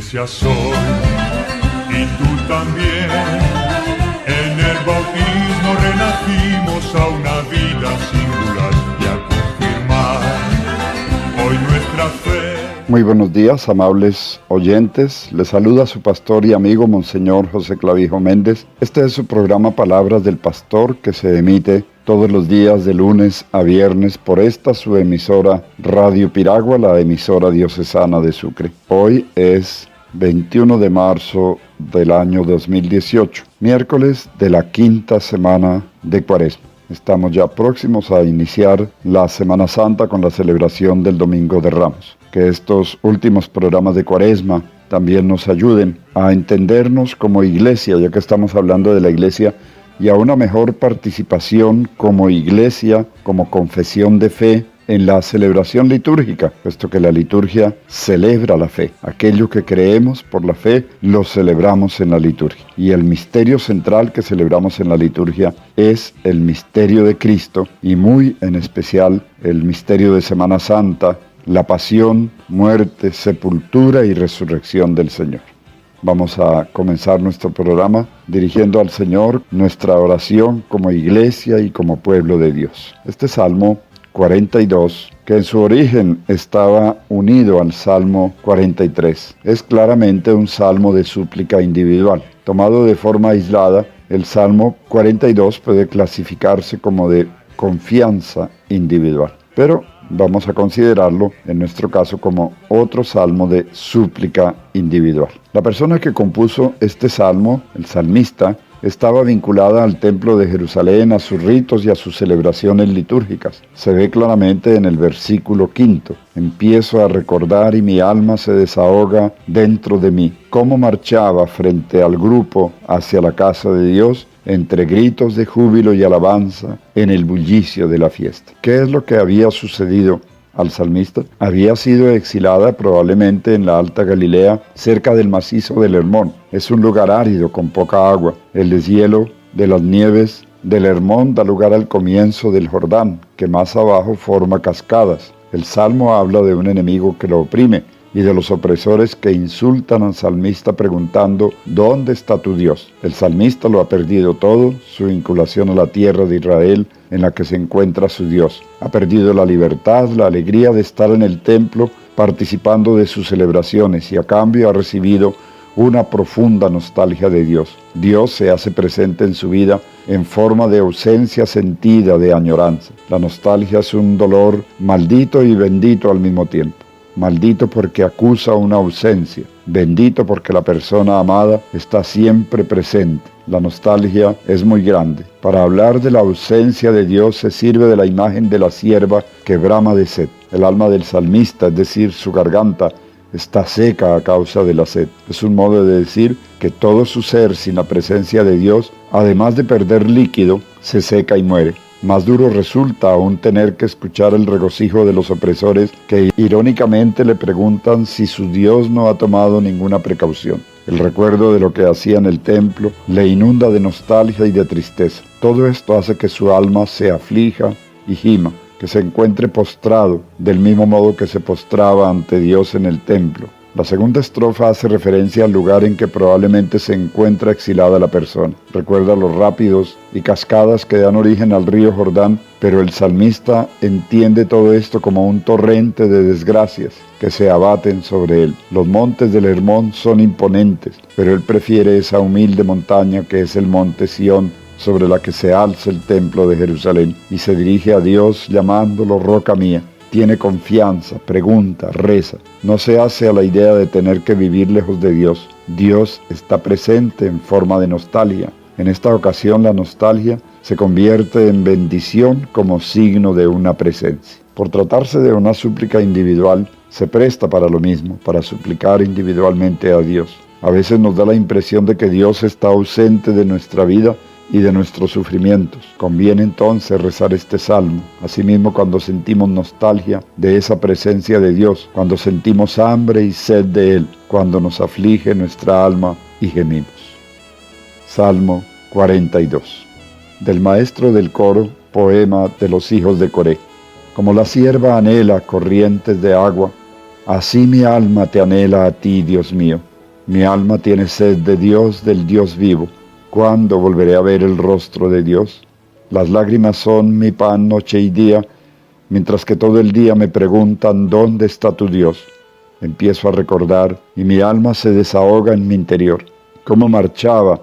iglesia soy, y tú también. En el bautismo renacimos a una vida singular y a confirmar hoy nuestra fe. Muy buenos días, amables oyentes. Les saluda su pastor y amigo Monseñor José Clavijo Méndez. Este es su programa Palabras del Pastor, que se emite todos los días de lunes a viernes por esta su emisora Radio Piragua, la emisora diocesana de Sucre. Hoy es 21 de marzo del año 2018, miércoles de la quinta semana de Cuaresma. Estamos ya próximos a iniciar la Semana Santa con la celebración del Domingo de Ramos. Que estos últimos programas de Cuaresma también nos ayuden a entendernos como iglesia, ya que estamos hablando de la iglesia, y a una mejor participación como iglesia, como confesión de fe en la celebración litúrgica, puesto que la liturgia celebra la fe. Aquello que creemos por la fe, lo celebramos en la liturgia. Y el misterio central que celebramos en la liturgia es el misterio de Cristo, y muy en especial el misterio de Semana Santa, la pasión, muerte, sepultura y resurrección del Señor. Vamos a comenzar nuestro programa dirigiendo al Señor nuestra oración como iglesia y como pueblo de Dios. Este Salmo 42, que en su origen estaba unido al Salmo 43, es claramente un salmo de súplica individual. Tomado de forma aislada, el Salmo 42 puede clasificarse como de confianza individual, pero vamos a considerarlo, en nuestro caso, como otro salmo de súplica individual. La persona que compuso este salmo, el salmista, estaba vinculada al templo de Jerusalén, a sus ritos y a sus celebraciones litúrgicas. Se ve claramente en el versículo 5. Empiezo a recordar y mi alma se desahoga dentro de mí. Cómo marchaba frente al grupo hacia la casa de Dios, entre gritos de júbilo y alabanza, en el bullicio de la fiesta. ¿Qué es lo que había sucedido al salmista? Había sido exilada probablemente en la Alta Galilea, cerca del macizo del Hermón. Es un lugar árido con poca agua. El deshielo de las nieves del Hermón da lugar al comienzo del Jordán, que más abajo forma cascadas. El salmo habla de un enemigo que lo oprime y de los opresores que insultan al salmista preguntando ¿dónde está tu Dios? El salmista lo ha perdido todo, su vinculación a la tierra de Israel en la que se encuentra su Dios. Ha perdido la libertad, la alegría de estar en el templo participando de sus celebraciones y a cambio ha recibido una profunda nostalgia de Dios. Dios se hace presente en su vida en forma de ausencia sentida, de añoranza. La nostalgia es un dolor maldito y bendito al mismo tiempo. Maldito porque acusa una ausencia, bendito porque la persona amada está siempre presente. La nostalgia es muy grande. Para hablar de la ausencia de Dios se sirve de la imagen de la sierva que brama de sed. El alma del salmista, es decir, su garganta, está seca a causa de la sed. Es un modo de decir que todo su ser sin la presencia de Dios, además de perder líquido, se seca y muere. Más duro resulta aún tener que escuchar el regocijo de los opresores que irónicamente le preguntan si su Dios no ha tomado ninguna precaución. El recuerdo de lo que hacía en el templo le inunda de nostalgia y de tristeza. Todo esto hace que su alma se aflija y gima, que se encuentre postrado del mismo modo que se postraba ante Dios en el templo. La segunda estrofa hace referencia al lugar en que probablemente se encuentra exilada la persona. Recuerda los rápidos y cascadas que dan origen al río Jordán, pero el salmista entiende todo esto como un torrente de desgracias que se abaten sobre él. Los montes del Hermón son imponentes, pero él prefiere esa humilde montaña que es el monte Sión, sobre la que se alza el templo de Jerusalén, y se dirige a Dios llamándolo roca mía. Tiene confianza, pregunta, reza. No se hace a la idea de tener que vivir lejos de Dios. Dios está presente en forma de nostalgia. En esta ocasión la nostalgia se convierte en bendición como signo de una presencia. Por tratarse de una súplica individual, se presta para lo mismo, para suplicar individualmente a Dios. A veces nos da la impresión de que Dios está ausente de nuestra vida y de nuestros sufrimientos. Conviene entonces rezar este salmo. Asimismo, cuando sentimos nostalgia de esa presencia de Dios, cuando sentimos hambre y sed de Él, cuando nos aflige nuestra alma y gemimos. Salmo 42. Del maestro del coro, poema de los hijos de Coré. Como la sierva anhela corrientes de agua, así mi alma te anhela a ti, Dios mío. Mi alma tiene sed de Dios, del Dios vivo. ¿Cuándo volveré a ver el rostro de Dios? Las lágrimas son mi pan noche y día, mientras que todo el día me preguntan, ¿dónde está tu Dios? Empiezo a recordar y mi alma se desahoga en mi interior. Cómo marchaba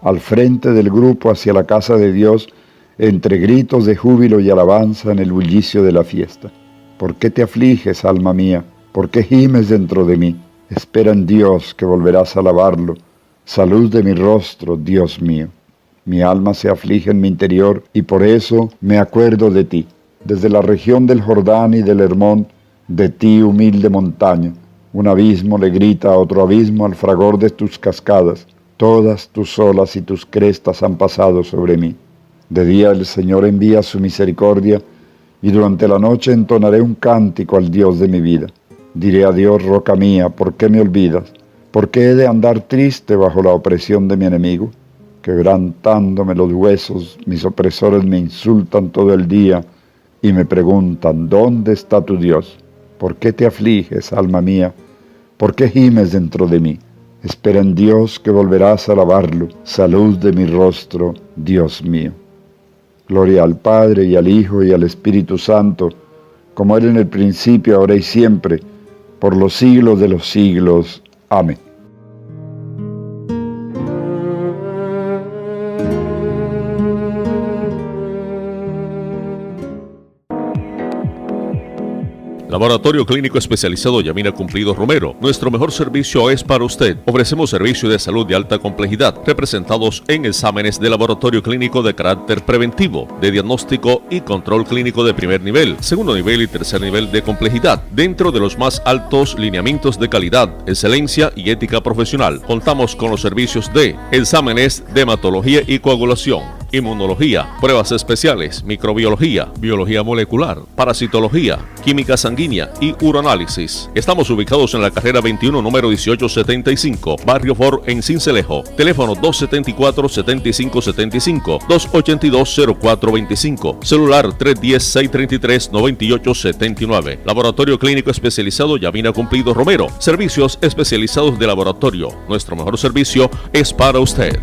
al frente del grupo hacia la casa de Dios, entre gritos de júbilo y alabanza en el bullicio de la fiesta. ¿Por qué te afliges, alma mía? ¿Por qué gimes dentro de mí? Espera en Dios, que volverás a alabarlo. Salud de mi rostro, Dios mío. Mi alma se aflige en mi interior y por eso me acuerdo de ti. Desde la región del Jordán y del Hermón, de ti, humilde montaña, un abismo le grita a otro abismo al fragor de tus cascadas. Todas tus olas y tus crestas han pasado sobre mí. De día el Señor envía su misericordia, y durante la noche entonaré un cántico al Dios de mi vida. Diré a Dios, roca mía, ¿por qué me olvidas? ¿Por qué he de andar triste bajo la opresión de mi enemigo? Quebrantándome los huesos, mis opresores me insultan todo el día y me preguntan, ¿dónde está tu Dios? ¿Por qué te afliges, alma mía? ¿Por qué gimes dentro de mí? Espera en Dios, que volverás a alabarlo. Salud de mi rostro, Dios mío. Gloria al Padre, y al Hijo, y al Espíritu Santo, como era en el principio, ahora y siempre, por los siglos de los siglos. Amén. Laboratorio Clínico Especializado Yamina Cumplido Romero. Nuestro mejor servicio es para usted. Ofrecemos servicio de salud de alta complejidad, representados en exámenes de laboratorio clínico de carácter preventivo, de diagnóstico y control clínico de primer nivel, segundo nivel y tercer nivel de complejidad, dentro de los más altos lineamientos de calidad, excelencia y ética profesional. Contamos con los servicios de exámenes de hematología y coagulación, inmunología, pruebas especiales, microbiología, biología molecular, parasitología, química sanguínea y uroanálisis. Estamos ubicados en la carrera 21, número 1875, Barrio Fort, en Sincelejo. Teléfono 274-7575, 282-0425, celular 310-633-9879. Laboratorio Clínico Especializado Yamina Cumplido Romero. Servicios especializados de laboratorio. Nuestro mejor servicio es para usted.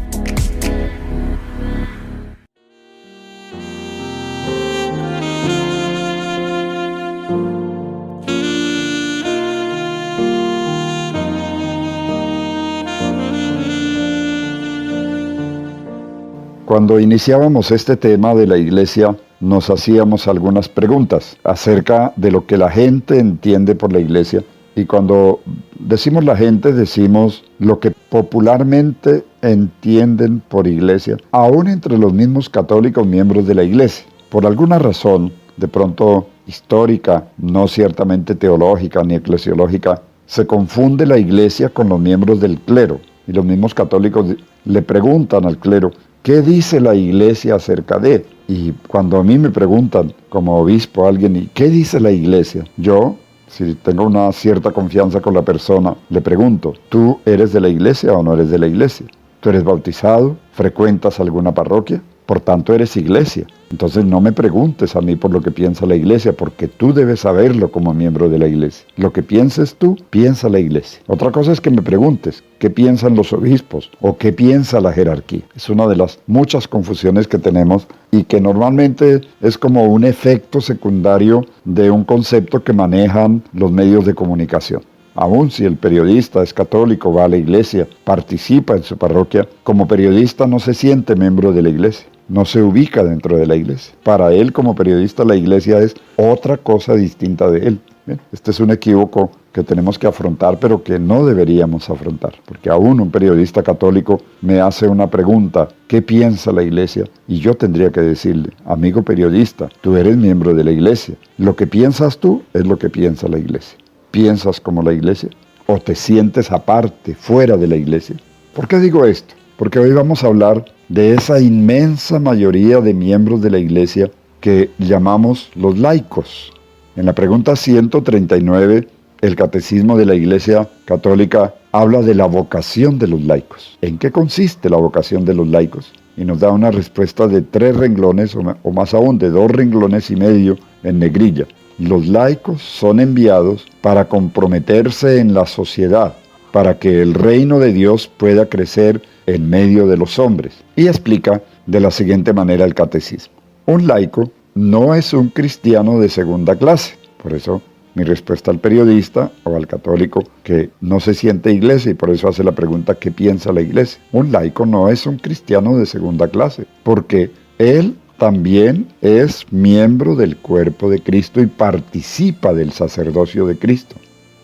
Cuando iniciábamos este tema de la iglesia, nos hacíamos algunas preguntas acerca de lo que la gente entiende por la iglesia. Y cuando decimos la gente, decimos lo que popularmente entienden por iglesia, aún entre los mismos católicos miembros de la iglesia. Por alguna razón, de pronto histórica, no ciertamente teológica ni eclesiológica, se confunde la iglesia con los miembros del clero. Y los mismos católicos le preguntan al clero, ¿qué dice la iglesia acerca de? Y cuando a mí me preguntan, como obispo, alguien, ¿y qué dice la iglesia? Yo, si tengo una cierta confianza con la persona, le pregunto, ¿tú eres de la iglesia o no eres de la iglesia? ¿Tú eres bautizado? ¿Frecuentas alguna parroquia? Por tanto, eres iglesia. Entonces no me preguntes a mí por lo que piensa la iglesia, porque tú debes saberlo como miembro de la iglesia. Lo que pienses tú, piensa la iglesia. Otra cosa es que me preguntes, ¿qué piensan los obispos? ¿O qué piensa la jerarquía? Es una de las muchas confusiones que tenemos y que normalmente es como un efecto secundario de un concepto que manejan los medios de comunicación. Aún si el periodista es católico, va a la iglesia, participa en su parroquia, como periodista no se siente miembro de la iglesia, no se ubica dentro de la iglesia. Para él, como periodista, la iglesia es otra cosa distinta de él. Bien, este es un equívoco que tenemos que afrontar, pero que no deberíamos afrontar, porque aún un periodista católico me hace una pregunta, ¿qué piensa la iglesia? Y yo tendría que decirle, amigo periodista, tú eres miembro de la iglesia, lo que piensas tú es lo que piensa la iglesia. ¿Piensas como la iglesia? ¿O te sientes aparte, fuera de la iglesia? ¿Por qué digo esto? Porque hoy vamos a hablar de esa inmensa mayoría de miembros de la iglesia que llamamos los laicos. En la pregunta 139, el Catecismo de la Iglesia Católica habla de la vocación de los laicos. ¿En qué consiste la vocación de los laicos? Y nos da una respuesta de 3 renglones, o más aún de 2 renglones y medio en negrilla. Los laicos son enviados para comprometerse en la sociedad, para que el reino de Dios pueda crecer en medio de los hombres. Y explica de la siguiente manera el catecismo. Un laico no es un cristiano de segunda clase. Por eso mi respuesta al periodista o al católico que no se siente iglesia y por eso hace la pregunta ¿qué piensa la iglesia? Un laico no es un cristiano de segunda clase, porque él también es miembro del cuerpo de Cristo y participa del sacerdocio de Cristo.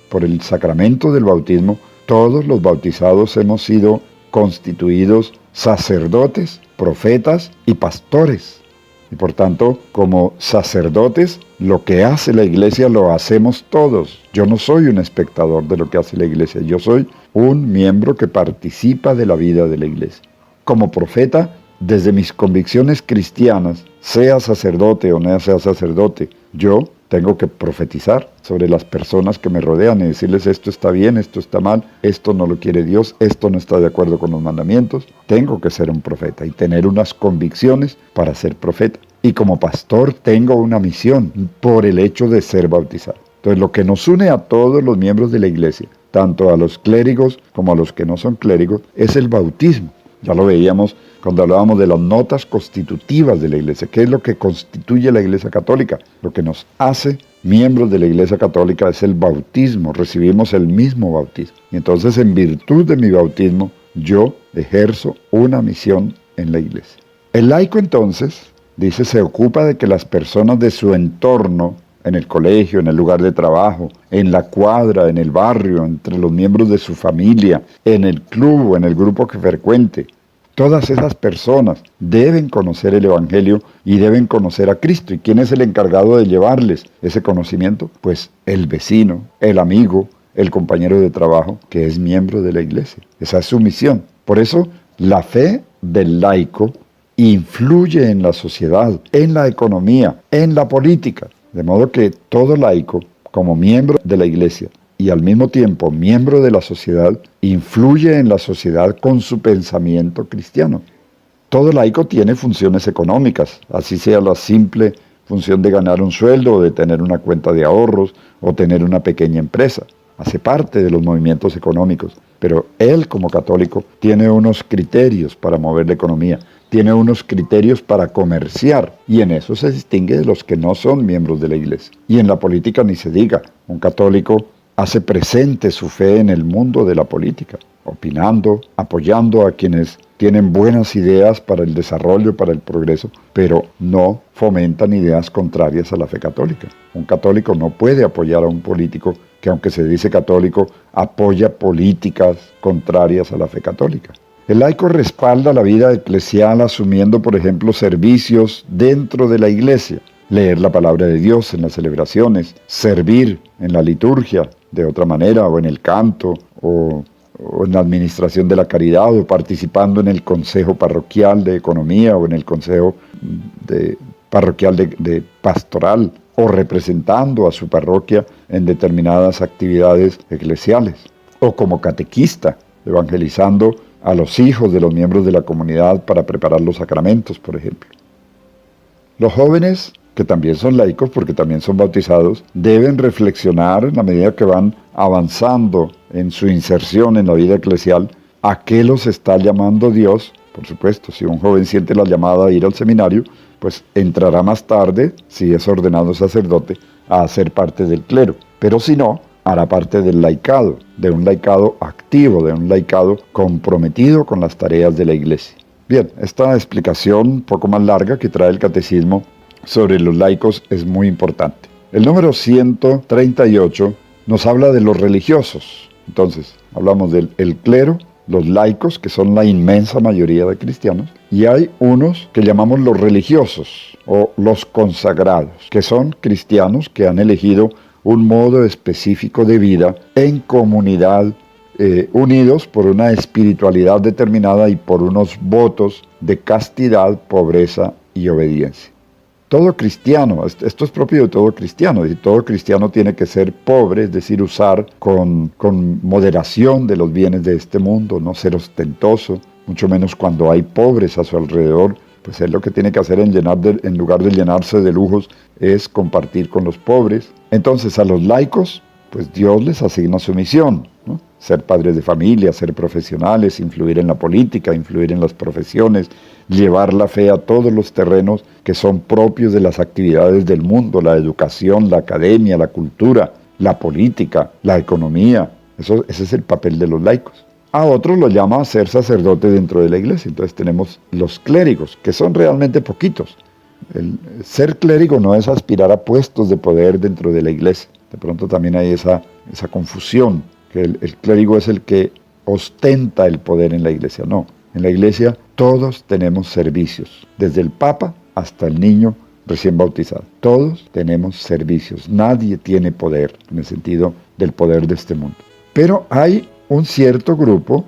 Por el sacramento del bautismo, todos los bautizados hemos sido constituidos sacerdotes, profetas y pastores. Y por tanto, como sacerdotes, lo que hace la iglesia lo hacemos todos. Yo no soy un espectador de lo que hace la iglesia, yo soy un miembro que participa de la vida de la iglesia. Como profeta, desde mis convicciones cristianas, sea sacerdote o no sea sacerdote, yo tengo que profetizar sobre las personas que me rodean y decirles esto está bien, esto está mal, esto no lo quiere Dios, esto no está de acuerdo con los mandamientos. Tengo que ser un profeta y tener unas convicciones para ser profeta. Y como pastor tengo una misión por el hecho de ser bautizado. Entonces lo que nos une a todos los miembros de la iglesia, tanto a los clérigos como a los que no son clérigos, es el bautismo. Ya lo veíamos cuando hablábamos de las notas constitutivas de la iglesia. ¿Qué es lo que constituye la iglesia católica? Lo que nos hace miembros de la iglesia católica es el bautismo. Recibimos el mismo bautismo. Y entonces, en virtud de mi bautismo, yo ejerzo una misión en la iglesia. El laico, entonces, dice, se ocupa de que las personas de su entorno, en el colegio, en el lugar de trabajo, en la cuadra, en el barrio, entre los miembros de su familia, en el club o en el grupo que frecuente, todas esas personas deben conocer el Evangelio y deben conocer a Cristo. ¿Y quién es el encargado de llevarles ese conocimiento? Pues el vecino, el amigo, el compañero de trabajo, que es miembro de la iglesia. Esa es su misión. Por eso, la fe del laico influye en la sociedad, en la economía, en la política. De modo que todo laico, como miembro de la iglesia, y al mismo tiempo miembro de la sociedad, influye en la sociedad con su pensamiento cristiano. Todo laico tiene funciones económicas, así sea la simple función de ganar un sueldo o de tener una cuenta de ahorros o tener una pequeña empresa. Hace parte de los movimientos económicos, pero él como católico tiene unos criterios para mover la economía, tiene unos criterios para comerciar y en eso se distingue de los que no son miembros de la iglesia. Y en la política ni se diga, un católico hace presente su fe en el mundo de la política, opinando, apoyando a quienes tienen buenas ideas para el desarrollo, para el progreso, pero no fomentan ideas contrarias a la fe católica. Un católico no puede apoyar a un político que, aunque se dice católico, apoya políticas contrarias a la fe católica. El laico respalda la vida eclesial asumiendo, por ejemplo, servicios dentro de la iglesia, leer la palabra de Dios en las celebraciones, servir en la liturgia de otra manera, o en el canto, o en la administración de la caridad, o participando en el consejo parroquial de economía, o en el consejo parroquial de pastoral, o representando a su parroquia en determinadas actividades eclesiales, o como catequista, evangelizando a los hijos de los miembros de la comunidad para preparar los sacramentos, por ejemplo. Los jóvenes, que también son laicos porque también son bautizados, deben reflexionar en la medida que van avanzando en su inserción en la vida eclesial, a qué los está llamando Dios. Por supuesto, si un joven siente la llamada a ir al seminario, pues entrará más tarde, si es ordenado sacerdote, a ser parte del clero. Pero si no, hará parte del laicado, de un laicado activo, de un laicado comprometido con las tareas de la iglesia. Bien, esta explicación un poco más larga que trae el catecismo sobre los laicos es muy importante. El número 138 nos habla de los religiosos. Entonces, hablamos del clero, los laicos, que son la inmensa mayoría de cristianos, y hay unos que llamamos los religiosos o los consagrados, que son cristianos que han elegido un modo específico de vida en comunidad, unidos por una espiritualidad determinada y por unos votos de castidad, pobreza y obediencia. Todo cristiano, esto es propio de todo cristiano, y todo cristiano tiene que ser pobre, es decir, usar con moderación de los bienes de este mundo, no ser ostentoso, mucho menos cuando hay pobres a su alrededor, pues él lo que tiene que hacer en lugar de llenarse de lujos es compartir con los pobres. Entonces a los laicos, pues Dios les asigna su misión, ¿no? ser padres de familia, ser profesionales, influir en la política, influir en las profesiones, llevar la fe a todos los terrenos que son propios de las actividades del mundo, la educación, la academia, la cultura, la política, la economía. Ese es el papel de los laicos. A otros lo llama ser sacerdote dentro de la iglesia. Entonces tenemos los clérigos, que son realmente poquitos. El ser clérigo no es aspirar a puestos de poder dentro de la iglesia. De pronto también hay esa confusión, que el clérigo es el que ostenta el poder en la iglesia. No, en la iglesia todos tenemos servicios, desde el Papa hasta el niño recién bautizado. Todos tenemos servicios, nadie tiene poder en el sentido del poder de este mundo. Pero hay un cierto grupo,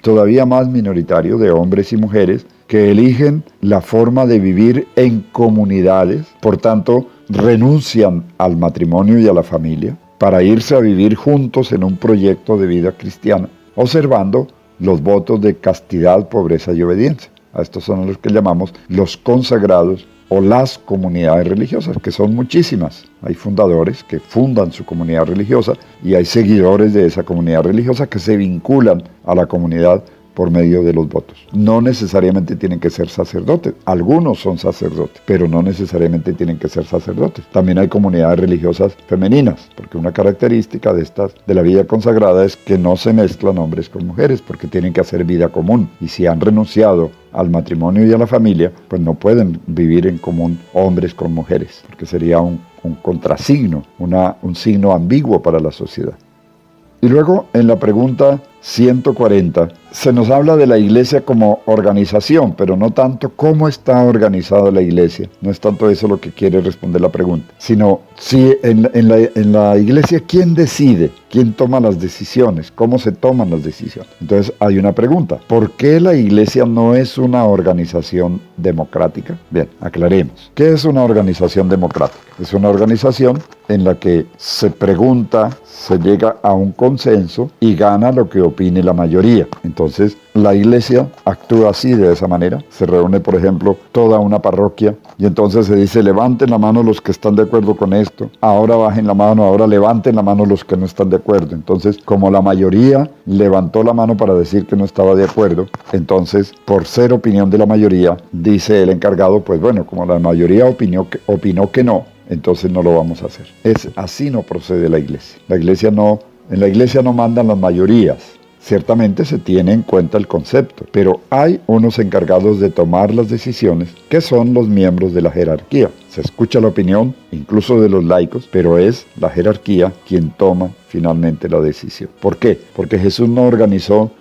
todavía más minoritario, de hombres y mujeres que eligen la forma de vivir en comunidades, por tanto renuncian al matrimonio y a la familia para irse a vivir juntos en un proyecto de vida cristiana, observando los votos de castidad, pobreza y obediencia. A estos son los que llamamos los consagrados o las comunidades religiosas, que son muchísimas. Hay fundadores que fundan su comunidad religiosa y hay seguidores de esa comunidad religiosa que se vinculan a la comunidad por medio de los votos. No necesariamente tienen que ser sacerdotes. Algunos son sacerdotes, pero no necesariamente tienen que ser sacerdotes. También hay comunidades religiosas femeninas, porque una característica de la vida consagrada es que no se mezclan hombres con mujeres, porque tienen que hacer vida común. Y si han renunciado al matrimonio y a la familia, pues no pueden vivir en común hombres con mujeres, porque sería un contrasigno, un signo ambiguo para la sociedad. Y luego, en la pregunta 140, se nos habla de la iglesia como organización, pero no tanto cómo está organizada la iglesia. No es tanto eso lo que quiere responder la pregunta, sino si en la iglesia, ¿quién decide? ¿Quién toma las decisiones? ¿Cómo se toman las decisiones? Entonces hay una pregunta. ¿Por qué la iglesia no es una organización democrática? Bien, aclaremos. ¿Qué es una organización democrática? Es una organización en la que se pregunta, se llega a un consenso y gana lo que opine la mayoría. Entonces, la iglesia actúa así, de esa manera. Se reúne, por ejemplo, toda una parroquia y entonces se dice, levanten la mano los que están de acuerdo con esto, ahora bajen la mano, ahora levanten la mano los que no están de acuerdo. Entonces, como la mayoría levantó la mano para decir que no estaba de acuerdo, entonces, por ser opinión de la mayoría, dice el encargado, pues bueno, como la mayoría opinó que no, entonces no lo vamos a hacer. Así no procede la iglesia. En la iglesia no mandan las mayorías. Ciertamente se tiene en cuenta el concepto, pero hay unos encargados de tomar las decisiones que son los miembros de la jerarquía. Se escucha la opinión, incluso de los laicos, pero es la jerarquía quien toma finalmente la decisión. ¿Por qué? Porque Jesús no organizó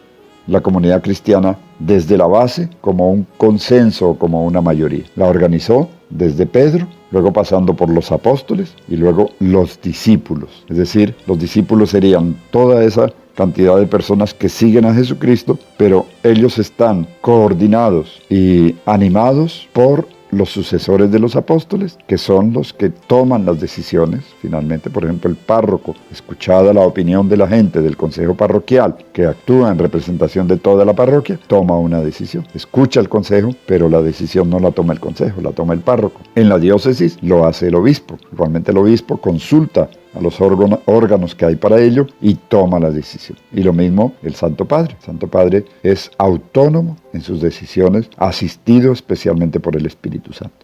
la comunidad cristiana desde la base como un consenso o como una mayoría. La organizó desde Pedro, luego pasando por los apóstoles y luego los discípulos. Es decir, los discípulos serían toda esa cantidad de personas que siguen a Jesucristo, pero ellos están coordinados y animados por los sucesores de los apóstoles, que son los que toman las decisiones. Finalmente, por ejemplo, el párroco, escuchada la opinión de la gente del consejo parroquial, que actúa en representación de toda la parroquia, toma una decisión. Escucha el consejo, pero la decisión no la toma el consejo, la toma el párroco. En la diócesis lo hace el obispo. Igualmente el obispo consulta a los órganos que hay para ello y toma la decisión. Y lo mismo el Santo Padre. El Santo Padre es autónomo en sus decisiones, asistido especialmente por el Espíritu Santo.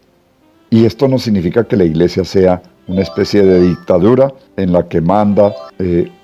Y esto no significa que la iglesia sea una especie de dictadura en la que manda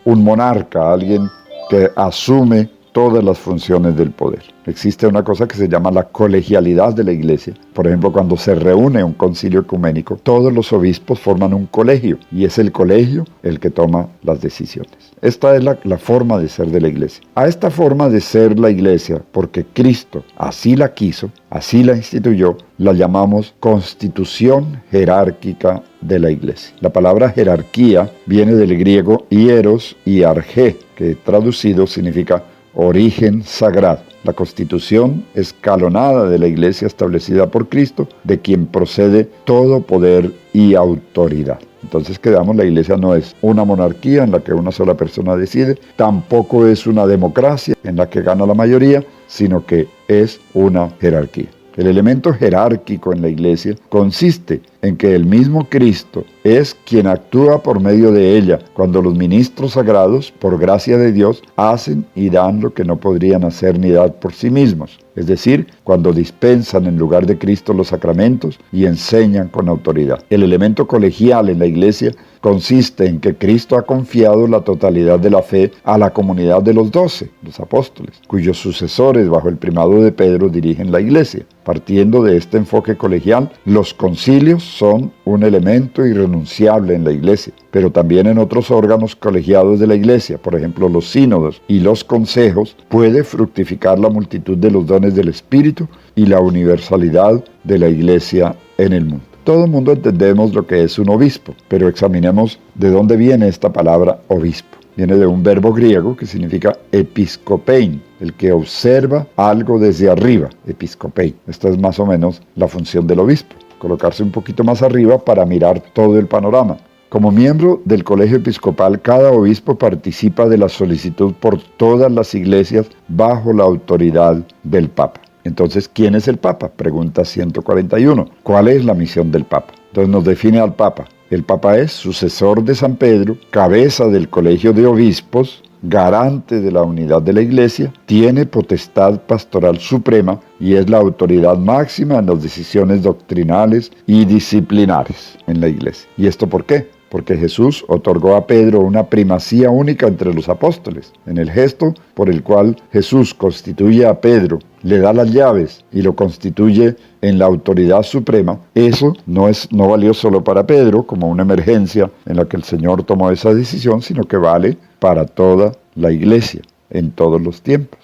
un monarca, alguien que asume todas las funciones del poder. Existe una cosa que se llama la colegialidad de la iglesia. Por ejemplo, cuando se reúne un concilio ecuménico, todos los obispos forman un colegio y es el colegio el que toma las decisiones. Esta es la forma de ser de la iglesia. A esta forma de ser la iglesia, porque Cristo así la quiso, así la instituyó, la llamamos constitución jerárquica de la iglesia. La palabra jerarquía viene del griego hieros y argé, que traducido significa origen sagrado. La constitución escalonada de la iglesia establecida por Cristo, de quien procede todo poder y autoridad. Entonces quedamos, la iglesia no es una monarquía en la que una sola persona decide, tampoco es una democracia en la que gana la mayoría, sino que es una jerarquía. El elemento jerárquico en la iglesia consiste en que el mismo Cristo es quien actúa por medio de ella, cuando los ministros sagrados, por gracia de Dios, hacen y dan lo que no podrían hacer ni dar por sí mismos. Es decir, cuando dispensan en lugar de Cristo los sacramentos y enseñan con autoridad. El elemento colegial en la Iglesia consiste en que Cristo ha confiado la totalidad de la fe a la comunidad de los 12, los apóstoles, cuyos sucesores bajo el primado de Pedro dirigen la Iglesia. Partiendo de este enfoque colegial, los concilios son un elemento irrenunciable en la Iglesia, pero también en otros órganos colegiados de la Iglesia, por ejemplo los sínodos y los consejos, puede fructificar la multitud de los dones del Espíritu y la universalidad de la Iglesia en el mundo. Todo el mundo entendemos lo que es un obispo, pero examinemos de dónde viene esta palabra obispo. Viene de un verbo griego que significa episkopein, el que observa algo desde arriba, episkopein. Esta es más o menos la función del obispo, colocarse un poquito más arriba para mirar todo el panorama. Como miembro del colegio episcopal, cada obispo participa de la solicitud por todas las iglesias bajo la autoridad del Papa. Entonces, ¿quién es el Papa? Pregunta 141. ¿Cuál es la misión del Papa? Entonces nos define al Papa. El Papa es sucesor de San Pedro, cabeza del colegio de obispos, garante de la unidad de la Iglesia, tiene potestad pastoral suprema y es la autoridad máxima en las decisiones doctrinales y disciplinares en la Iglesia. ¿Y esto por qué? Porque Jesús otorgó a Pedro una primacía única entre los apóstoles. En el gesto por el cual Jesús constituye a Pedro, le da las llaves y lo constituye en la autoridad suprema, eso no valió solo para Pedro como una emergencia en la que el Señor tomó esa decisión, sino que vale para toda la Iglesia en todos los tiempos.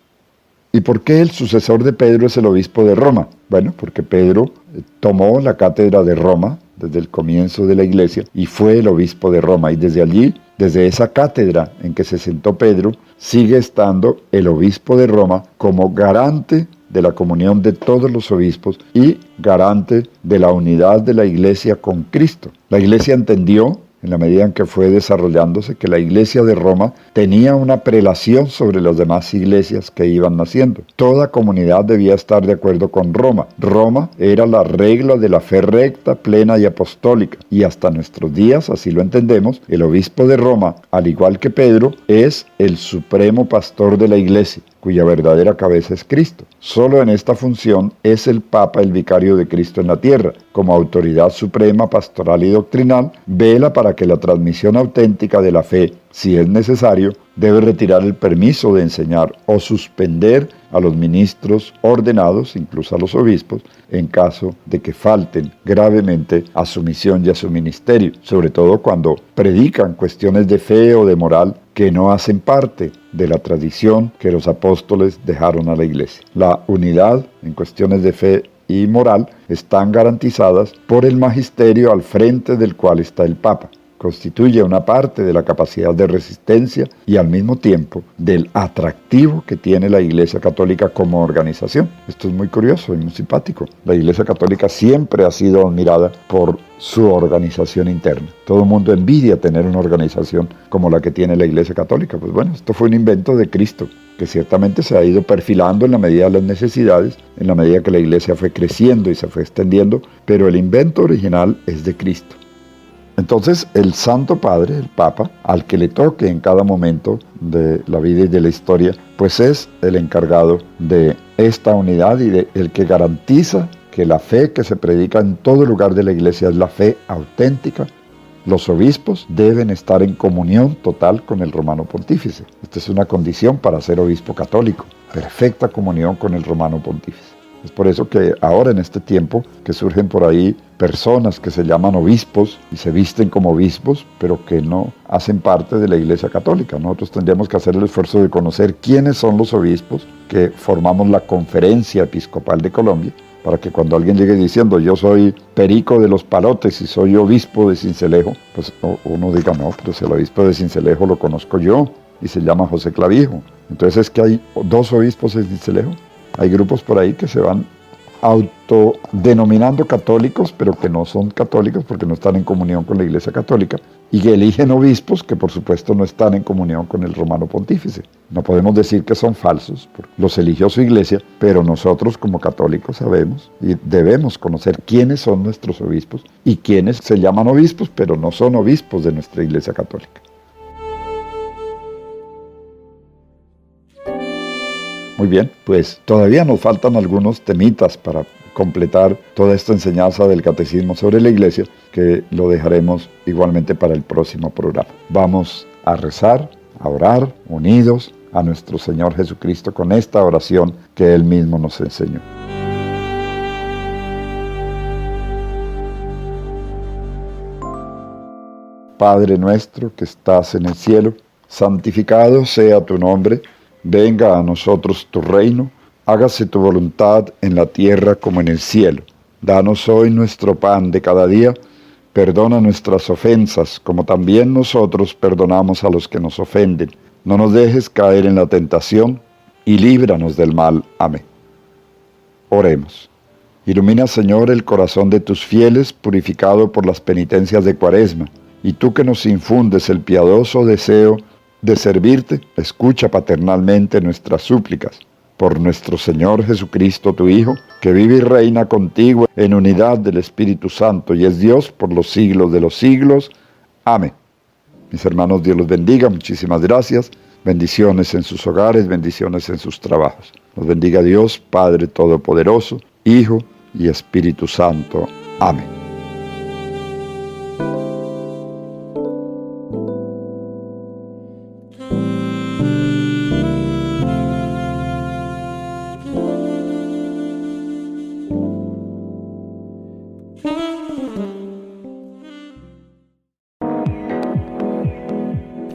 ¿Y por qué el sucesor de Pedro es el obispo de Roma? Bueno, porque Pedro tomó la cátedra de Roma desde el comienzo de la Iglesia y fue el obispo de Roma. Y desde allí, desde esa cátedra en que se sentó Pedro, sigue estando el obispo de Roma como garante de la comunión de todos los obispos y garante de la unidad de la Iglesia con Cristo. La Iglesia entendió, en la medida en que fue desarrollándose, que la Iglesia de Roma tenía una prelación sobre las demás iglesias que iban naciendo. Toda comunidad debía estar de acuerdo con Roma. Roma era la regla de la fe recta, plena y apostólica. Y hasta nuestros días, así lo entendemos, el obispo de Roma, al igual que Pedro, es el supremo pastor de la Iglesia, cuya verdadera cabeza es Cristo. Solo en esta función es el Papa el vicario de Cristo en la tierra. Como autoridad suprema, pastoral y doctrinal, vela para que la transmisión auténtica de la fe, si es necesario, debe retirar el permiso de enseñar o suspender a los ministros ordenados, incluso a los obispos, en caso de que falten gravemente a su misión y a su ministerio, sobre todo cuando predican cuestiones de fe o de moral que no hacen parte de la tradición que los apóstoles dejaron a la Iglesia. La unidad en cuestiones de fe y moral están garantizadas por el magisterio al frente del cual está el Papa. Constituye una parte de la capacidad de resistencia y al mismo tiempo del atractivo que tiene la Iglesia Católica como organización. Esto es muy curioso y muy simpático. La Iglesia Católica siempre ha sido admirada por su organización interna. Todo el mundo envidia tener una organización como la que tiene la Iglesia Católica. Pues bueno, esto fue un invento de Cristo, que ciertamente se ha ido perfilando en la medida de las necesidades, en la medida que la Iglesia fue creciendo y se fue extendiendo, pero el invento original es de Cristo. Entonces, el Santo Padre, el Papa, al que le toque en cada momento de la vida y de la historia, pues es el encargado de esta unidad y el que garantiza que la fe que se predica en todo lugar de la Iglesia es la fe auténtica. Los obispos deben estar en comunión total con el romano pontífice. Esta es una condición para ser obispo católico, perfecta comunión con el romano pontífice. Es por eso que ahora en este tiempo que surgen por ahí personas que se llaman obispos y se visten como obispos, pero que no hacen parte de la Iglesia Católica. Nosotros tendríamos que hacer el esfuerzo de conocer quiénes son los obispos que formamos la Conferencia Episcopal de Colombia, para que cuando alguien llegue diciendo yo soy Perico de los Palotes y soy obispo de Sincelejo, pues uno diga no, pero si el obispo de Sincelejo lo conozco yo y se llama José Clavijo. Entonces es que hay dos obispos en Sincelejo. Hay grupos por ahí que se van autodenominando católicos, pero que no son católicos porque no están en comunión con la Iglesia Católica, y que eligen obispos que por supuesto no están en comunión con el Romano Pontífice. No podemos decir que son falsos, porque los eligió su Iglesia, pero nosotros como católicos sabemos y debemos conocer quiénes son nuestros obispos y quiénes se llaman obispos, pero no son obispos de nuestra Iglesia Católica. Muy bien, pues todavía nos faltan algunos temitas para completar toda esta enseñanza del Catecismo sobre la Iglesia, que lo dejaremos igualmente para el próximo programa. Vamos a rezar, a orar, unidos a nuestro Señor Jesucristo con esta oración que Él mismo nos enseñó. Padre nuestro que estás en el cielo, santificado sea tu nombre. Venga a nosotros tu reino, hágase tu voluntad en la tierra como en el cielo. Danos hoy nuestro pan de cada día, perdona nuestras ofensas, como también nosotros perdonamos a los que nos ofenden. No nos dejes caer en la tentación, y líbranos del mal. Amén. Oremos. Ilumina, Señor, el corazón de tus fieles, purificado por las penitencias de Cuaresma, y tú que nos infundes el piadoso deseo de servirte, escucha paternalmente nuestras súplicas. Por nuestro Señor Jesucristo, tu Hijo, que vive y reina contigo en unidad del Espíritu Santo y es Dios por los siglos de los siglos. Amén. Mis hermanos, Dios los bendiga. Muchísimas gracias. Bendiciones en sus hogares, bendiciones en sus trabajos. Los bendiga Dios, Padre Todopoderoso, Hijo y Espíritu Santo. Amén.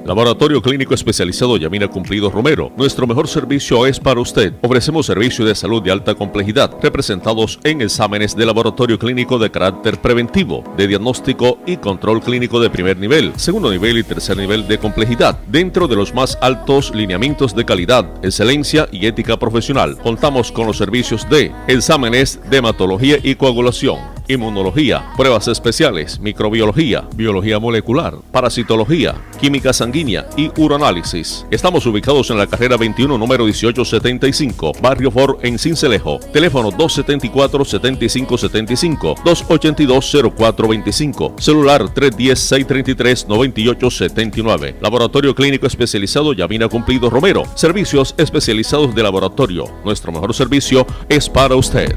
Laboratorio Clínico Especializado Yamina Cumplidos Romero. Nuestro mejor servicio es para usted. Ofrecemos servicio de salud de alta complejidad, representados en exámenes de laboratorio clínico de carácter preventivo, de diagnóstico y control clínico de primer nivel, segundo nivel y tercer nivel de complejidad, dentro de los más altos lineamientos de calidad, excelencia y ética profesional. Contamos con los servicios de exámenes de hematología y coagulación, inmunología, pruebas especiales, microbiología, biología molecular, parasitología, química sanguínea y uroanálisis. Estamos ubicados en la carrera 21, número 1875, Barrio Fort, en Sincelejo. Teléfono 274-7575, 282-0425, celular 310-633-9879. Laboratorio Clínico Especializado Yamina Cumplidos Romero. Servicios especializados de laboratorio. Nuestro mejor servicio es para usted.